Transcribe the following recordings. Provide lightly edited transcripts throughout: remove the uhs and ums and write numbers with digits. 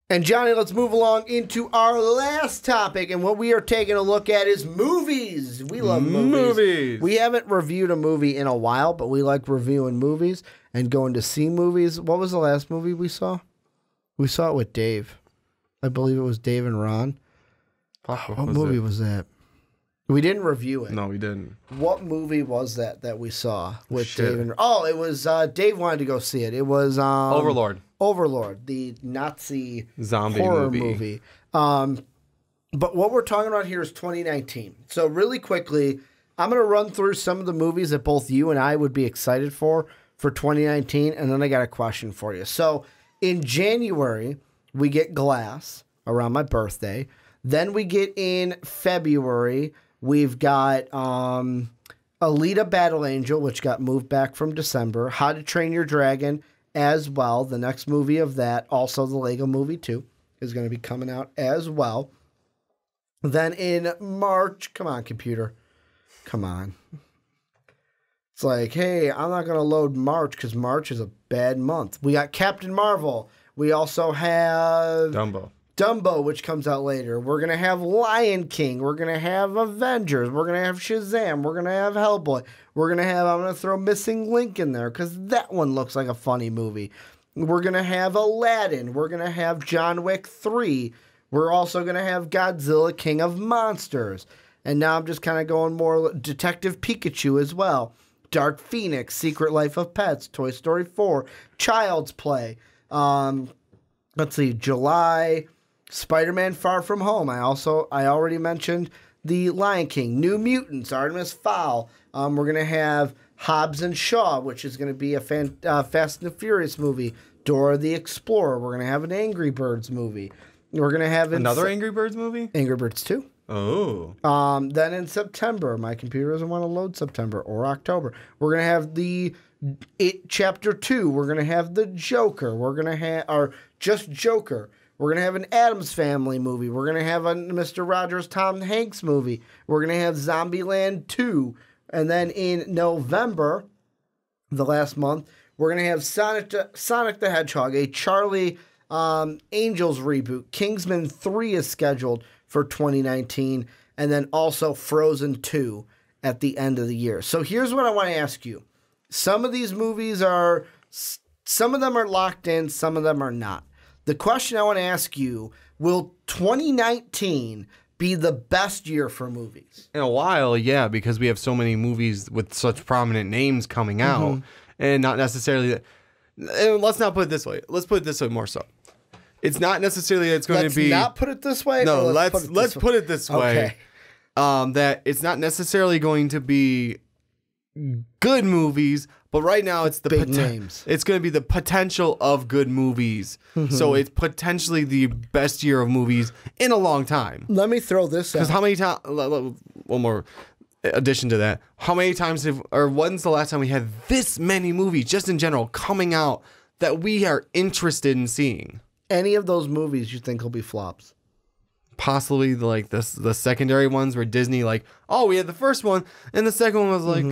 And Johnny, let's move along into our last topic. And what we are taking a look at is movies. We love movies. We haven't reviewed a movie in a while, but we like reviewing movies and going to see movies. What was the last movie we saw? We saw it with Dave. I believe it was Dave and Ron. What movie was that? We didn't review it. No, we didn't. What movie was that we saw with Dave and... Oh, it was... Dave wanted to go see it. It was... Overlord. Overlord, the Nazi zombie horror movie. But what we're talking about here is 2019. So really quickly, I'm going to run through some of the movies that both you and I would be excited for 2019, and then I got a question for you. So in January, we get Glass around my birthday. Then we get in February, we've got Alita Battle Angel, which got moved back from December. How to Train Your Dragon as well. The next movie of that, also the Lego Movie 2, is going to be coming out as well. Then in March, come on, computer. Come on. It's like, hey, I'm not going to load March because March is a bad month. We got Captain Marvel. We also have... Dumbo, which comes out later. We're going to have Lion King. We're going to have Avengers. We're going to have Shazam. We're going to have Hellboy. We're going to have, I'm going to throw Missing Link in there because that one looks like a funny movie. We're going to have Aladdin. We're going to have John Wick 3. We're also going to have Godzilla, King of Monsters. And now I'm just kind of going more Detective Pikachu as well. Dark Phoenix, Secret Life of Pets, Toy Story 4, Child's Play. Let's see, July... Spider-Man Far From Home. I already mentioned The Lion King. New Mutants, Artemis Fowl. We're going to have Hobbs and Shaw, which is going to be a Fast and the Furious movie. Dora the Explorer. We're going to have an Angry Birds movie. We're going to have... Another Angry Birds movie? Angry Birds 2. Oh. Then in September, my computer doesn't want to load September or October. We're going to have It Chapter 2. We're going to have The Joker. We're going to have... Or just Joker. We're going to have an Addams Family movie. We're going to have a Mr. Rogers, Tom Hanks movie. We're going to have Zombieland 2. And then in November, the last month, we're going to have Sonic the Hedgehog, a Charlie Angels reboot. Kingsman 3 is scheduled for 2019. And then also Frozen 2 at the end of the year. So here's what I want to ask you. Some of these movies some of them are locked in, some of them are not. The question I want to ask you, will 2019 be the best year for movies? In a while, yeah, because we have so many movies with such prominent names coming out, and not necessarily... And let's not put it this way. Let's put it this way more so. It's not necessarily that it's going to be... Let's not put it this way? No, let's put it this way. Okay. That it's not necessarily going to be good movies, but right now it's the big names. It's going to be the potential of good movies. So it's potentially the best year of movies in a long time. Let me throw this out. Because how many times? One more addition to that. How many times when's the last time we had this many movies, just in general, coming out that we are interested in seeing? Any of those movies you think will be flops? Possibly the secondary ones where Disney we had the first one and the second one was like.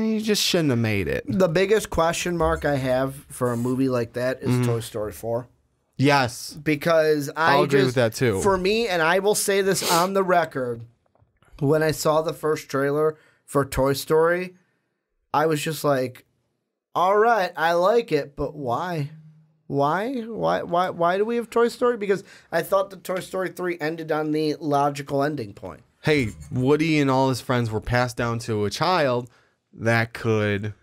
You just shouldn't have made it. The biggest question mark I have for a movie like that is Toy Story 4. Yes. Because I'll agree with that too. For me, and I will say this on the record, when I saw the first trailer for Toy Story, I was just like, all right, I like it, but why? Why do we have Toy Story? Because I thought that Toy Story 3 ended on the logical ending point. Hey, Woody and all his friends were passed down to a child that could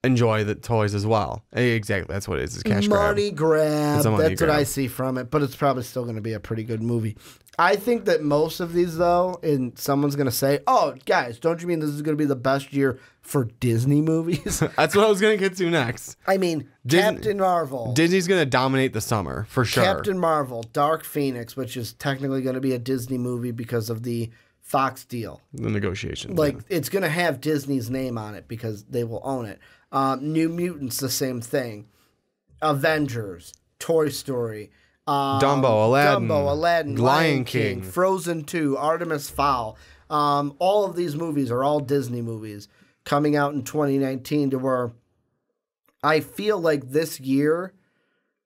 enjoy the toys as well. Exactly, that's what it is. It's a cash grab. Money grab. It's a money that's grab. What I see from it, but it's probably still going to be a pretty good movie. I think that most of these, though, and someone's going to say, oh, guys, don't you mean this is going to be the best year for Disney movies? That's what I was going to get to next. I mean, Captain Marvel. Disney's going to dominate the summer, for sure. Captain Marvel, Dark Phoenix, which is technically going to be a Disney movie because of the Fox deal. The negotiations. It's going to have Disney's name on it because they will own it. New Mutants, the same thing. Avengers, Toy Story, Dumbo, Aladdin, Lion King, Frozen 2, Artemis Fowl. All of these movies are all Disney movies coming out in 2019 to where I feel like this year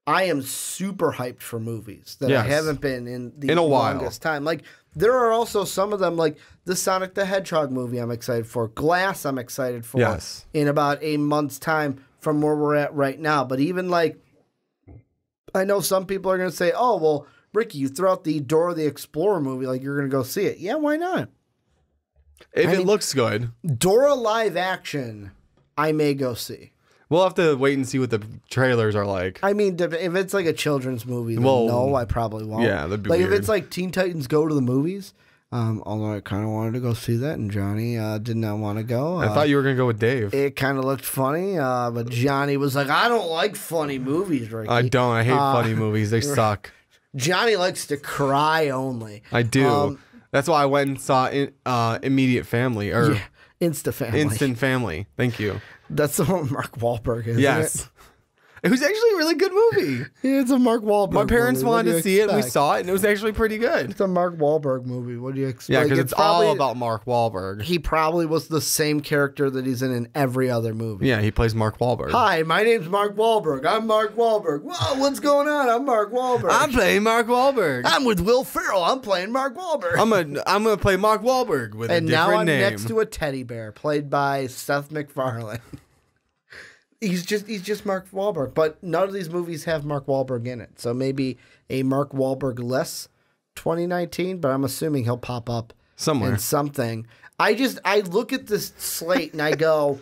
I am super hyped for movies that I Yes. haven't been in the In a while. longest time. Like, there are also some of them, like the Sonic the Hedgehog movie I'm excited for. Glass I'm excited for Yes. in about a month's time from where we're at right now. But even like, I know some people are going to say, oh, well, Ricky, you threw out the Dora the Explorer movie, like you're going to go see it. Yeah, why not? If it looks good. Dora live action, I may go see. We'll have to wait and see what the trailers are like. I mean, if it's like a children's movie, then no, I probably won't. Yeah, that'd be like weird. if it's like Teen Titans Go to the movies, although I kind of wanted to go see that, and Johnny did not want to go. I thought you were going to go with Dave. It kind of looked funny, but Johnny was like, I don't like funny movies, Ricky. I don't. I hate funny movies. They suck. Johnny likes to cry only. I do. That's why I went and saw Immediate Family, or Instant Family. Instant Family. Thank you. That's the one with Mark Wahlberg, isn't Yes. It was actually a really good movie. Yeah, it's a Mark Wahlberg My parents movie. What do wanted you to see it, and we expect? saw it, and it was actually pretty good. It's a Mark Wahlberg movie. What do you expect? Yeah, Like, because it's all about Mark Wahlberg. He probably was the same character that he's in every other movie. Yeah, he plays Mark Wahlberg. Hi, my name's Mark Wahlberg. I'm Mark Wahlberg. Whoa, what's going on? I'm Mark Wahlberg. I'm playing Mark Wahlberg. I'm with Will Ferrell. I'm playing Mark Wahlberg. I'm gonna play Mark Wahlberg with and a now different I'm name. next to a teddy bear played by Seth MacFarlane. He's just Mark Wahlberg, but none of these movies have Mark Wahlberg in it. So maybe a Mark Wahlberg less 2019, but I'm assuming he'll pop up Somewhere. in something. I look at this slate and I go,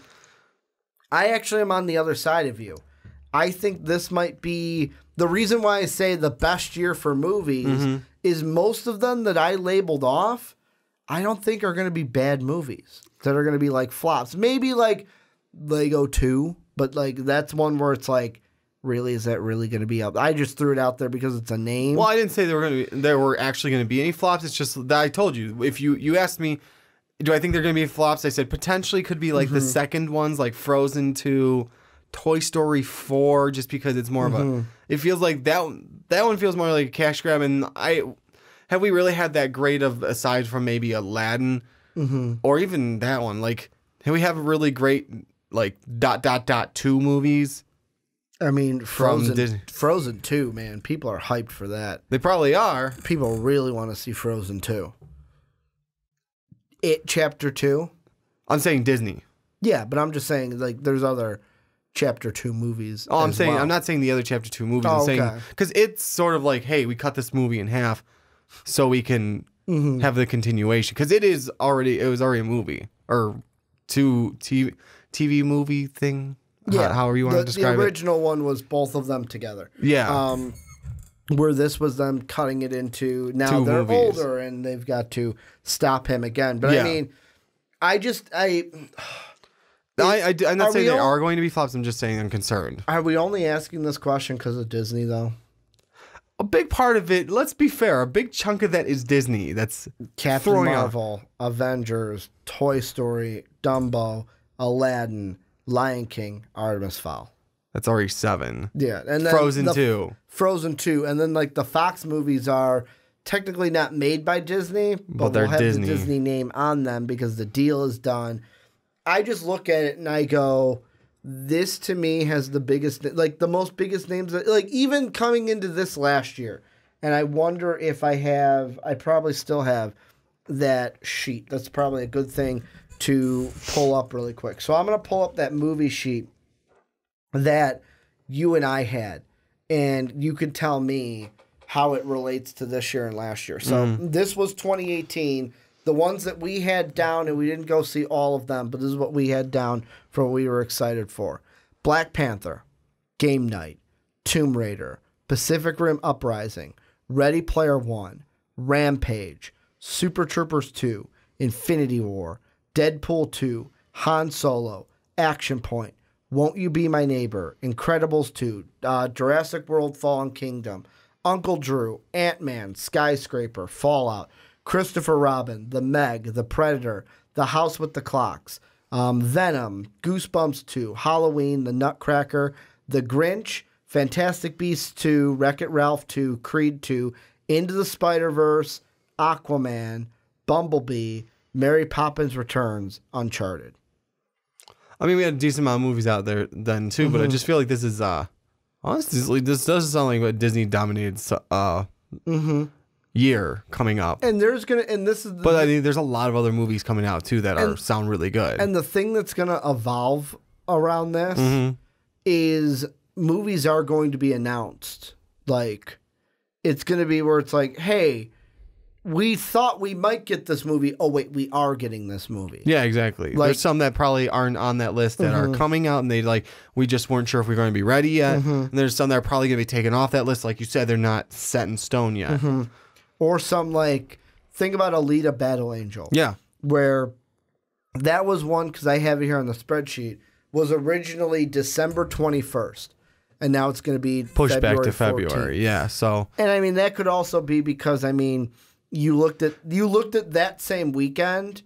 I actually am on the other side of you. I think this might be the reason why I say the best year for movies is most of them that I labeled off, I don't think are going to be bad movies that are going to be like flops. Maybe like Lego 2. But, like, that's one where it's like, really, is that really going to be up? I just threw it out there because it's a name. Well, I didn't say there were actually going to be any flops. It's just that I told you. If you asked me, do I think they're going to be flops? I said potentially could be like the second ones, like Frozen 2, Toy Story 4, just because it's more of a. It feels like that one feels more like a cash grab. And have we really had that great of, aside from maybe Aladdin or even that one? Like, have we have a really great like ... 2 movies? I mean, Disney. Frozen 2, man. People are hyped for that. They probably are. People really want to see Frozen 2. It Chapter 2. I'm saying Disney. Yeah, but I'm just saying, like, there's other Chapter 2 movies. Oh, well. I'm not saying the other Chapter 2 movies. I'm okay. saying because it's sort of like, hey, we cut this movie in half so we can have the continuation, because it was already a movie or TV movie thing. Yeah, however you want to describe it. The original one was both of them together. Yeah. Where this was them cutting it into now 2 they're movies. older and they've got to stop him again. But Yeah. I mean, I'm not saying they all- are going to be flops. I'm just saying I'm concerned. are we only asking this question because of Disney though? A big part of it, let's be fair, a big chunk of that is Disney. That's Captain throwing out. Marvel, Avengers, Toy Story, Dumbo, Aladdin, Lion King, Artemis Fowl. That's already 7. Yeah, and then Frozen 2. Frozen 2, and then like the Fox movies are technically not made by Disney, but they're will have Disney. the Disney name on them because the deal is done. I just look at it and I go, this to me has the biggest, like the most biggest names, like even coming into this last year. And I wonder if I probably still have that sheet. That's probably a good thing to pull up really quick. So I'm going to pull up that movie sheet that you and I had, and you can tell me how it relates to this year and last year. So this was 2018. The ones that we had down, and we didn't go see all of them, but this is what we had down for what we were excited for. Black Panther, Game Night, Tomb Raider, Pacific Rim Uprising, Ready Player One, Rampage, Super Troopers 2, Infinity War, Deadpool 2, Han Solo, Action Point, Won't You Be My Neighbor, Incredibles 2, Jurassic World Fallen Kingdom, Uncle Drew, Ant-Man, Skyscraper, Fallout, Christopher Robin, The Meg, The Predator, The House with the Clocks, Venom, Goosebumps 2, Halloween, The Nutcracker, The Grinch, Fantastic Beasts 2, Wreck-It Ralph 2, Creed 2, Into the Spider-Verse, Aquaman, Bumblebee, Mary Poppins Returns, Uncharted. I mean, we had a decent amount of movies out there then too, but I just feel like this is a Honestly, this does sound like a Disney dominated year coming up. And this is but I mean, there's a lot of other movies coming out too that sound really good. And the thing that's gonna evolve around this is movies are going to be announced. Like, it's gonna be where it's like, hey, we thought we might get this movie. Oh, wait, we are getting this movie. Yeah, exactly. Like, there's some that probably aren't on that list that are coming out, and we just weren't sure if we were going to be ready yet. And there's some that are probably going to be taken off that list. Like you said, they're not set in stone yet. Or some, like, think about Alita Battle Angel. Yeah. Where that was one, because I have it here on the spreadsheet, was originally December 21st. And now it's going to be pushed February back to 14th. February. Yeah, so. And, I mean, that could also be because, I mean, you looked at that same weekend,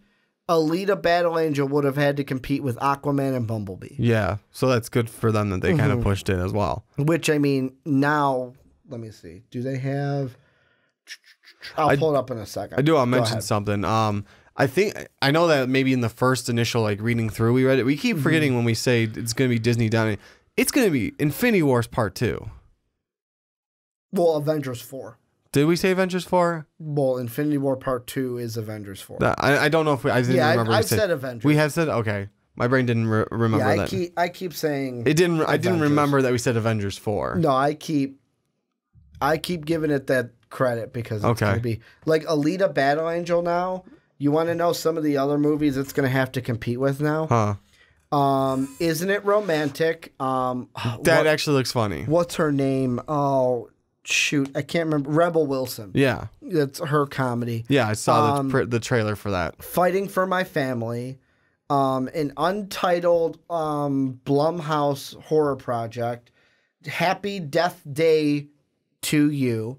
Alita Battle Angel would have had to compete with Aquaman and Bumblebee. Yeah, so that's good for them that they kind of pushed it as well. Which, I mean, now, let me see. Do they have... I'll pull it up in a second. I'll mention something. I know that maybe in the first initial reading through we read it. We keep forgetting when we say it's going to be Disney dominated. It's going to be Infinity Wars Part 2. Well, Avengers 4. Did we say Avengers 4? Well, Infinity War Part 2 is Avengers 4. I don't know if I didn't remember. I've said Avengers. We have said, okay. My brain didn't remember that. I keep saying it didn't. I didn't remember that we said Avengers 4. No, I keep giving it that credit because it's going to be like Alita Battle Angel now. You want to know some of the other movies it's going to have to compete with now? Huh. Isn't it romantic? That actually looks funny. What's her name? Oh, shoot. I can't remember. Rebel Wilson. Yeah. That's her comedy. Yeah, I saw the trailer for that. Fighting for My Family. An untitled Blumhouse horror project. Happy Death Day to You.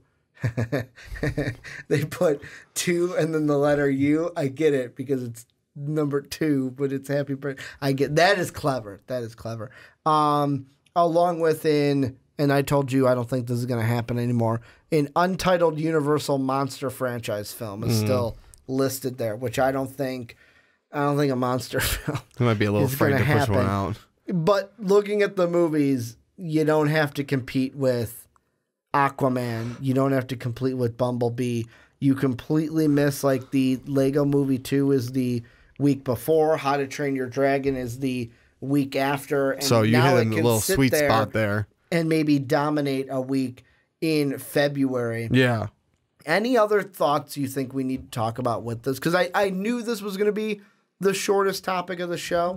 They put 2 and then the letter U. I get it because it's number 2, but it's happy birthday. I get that is clever. That is clever. Along with and I told you I don't think this is going to happen anymore. An untitled Universal monster franchise film is still listed there, which I don't think a monster film. I might be a little afraid to push one out. But looking at the movies, you don't have to compete with Aquaman. You don't have to compete with Bumblebee. You completely miss the Lego Movie 2 is the week before. How to Train Your Dragon is the week after. And so you hit a little sweet spot there. And maybe dominate a week in February. Yeah. Any other thoughts you think we need to talk about with this? Because I knew this was going to be the shortest topic of the show.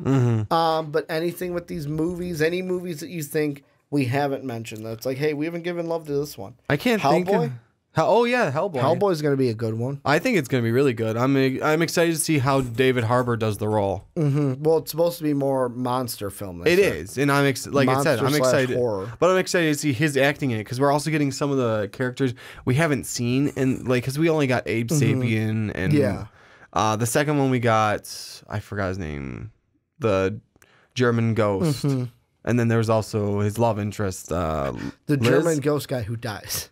But anything with these movies, any movies that you think we haven't mentioned that's like, hey, we haven't given love to this one. I can't think of... Oh, yeah, Hellboy. Hellboy's going to be a good one. I think it's going to be really good. I'm excited to see how David Harbour does the role. Well, it's supposed to be more monster film. It is. And I'm excited. Horror. But I'm excited to see his acting in it because we're also getting some of the characters we haven't seen. And because we only got Abe Sapien. And the second one we got, I forgot his name, the German ghost. And then there was also his love interest, the Liz. German ghost guy who dies.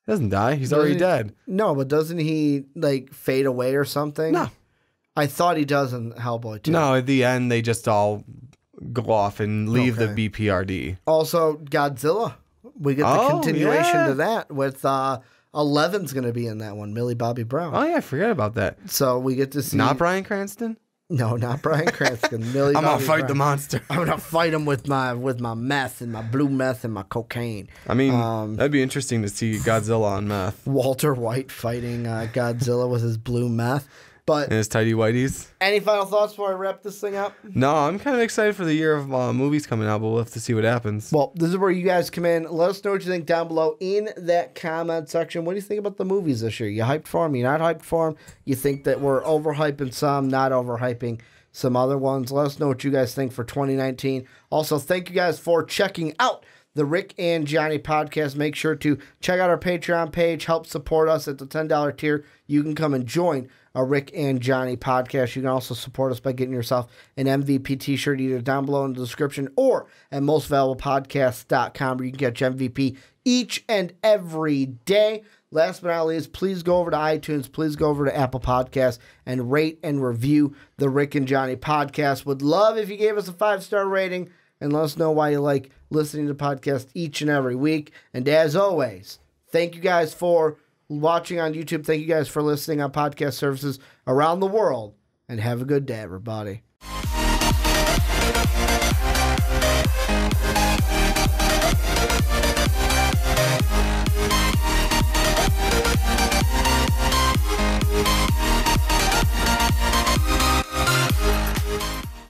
He doesn't die. He's already dead. No, but doesn't he fade away or something? No. I thought he does in Hellboy too. No, at the end they just all go off and leave the BPRD. Also, Godzilla. We get the continuation to that with 11's going to be in that one. Millie Bobby Brown. Oh yeah, I forgot about that. So we get to see not Bryan Cranston. No, not Bryan Cranston. I'm gonna fight the monster. I'm gonna fight him with my meth and my blue meth and my cocaine. I mean, that'd be interesting to see Godzilla on meth. Walter White fighting Godzilla with his blue meth. But and his tidy whities. Any final thoughts before I wrap this thing up? No, I'm kind of excited for the year of movies coming out, but we'll have to see what happens. Well, this is where you guys come in. Let us know what you think down below in that comment section. What do you think about the movies this year? You hyped for them? You not hyped for them? You think that we're overhyping some, not overhyping some other ones? Let us know what you guys think for 2019. Also, thank you guys for checking out the Rick and Johnny podcast. Make sure to check out our Patreon page. Help support us at the $10 tier. You can come and join a Rick and Johnny podcast. You can also support us by getting yourself an MVP t-shirt either down below in the description or at mostvaluablepodcast.com where you can catch MVP each and every day. Last but not least, please go over to iTunes. Please go over to Apple Podcasts and rate and review the Rick and Johnny podcast. Would love if you gave us a 5-star rating and let us know why you like listening to podcasts each and every week. And as always, thank you guys for watching on YouTube. Thank you guys for listening on podcast services around the world. And have a good day, everybody.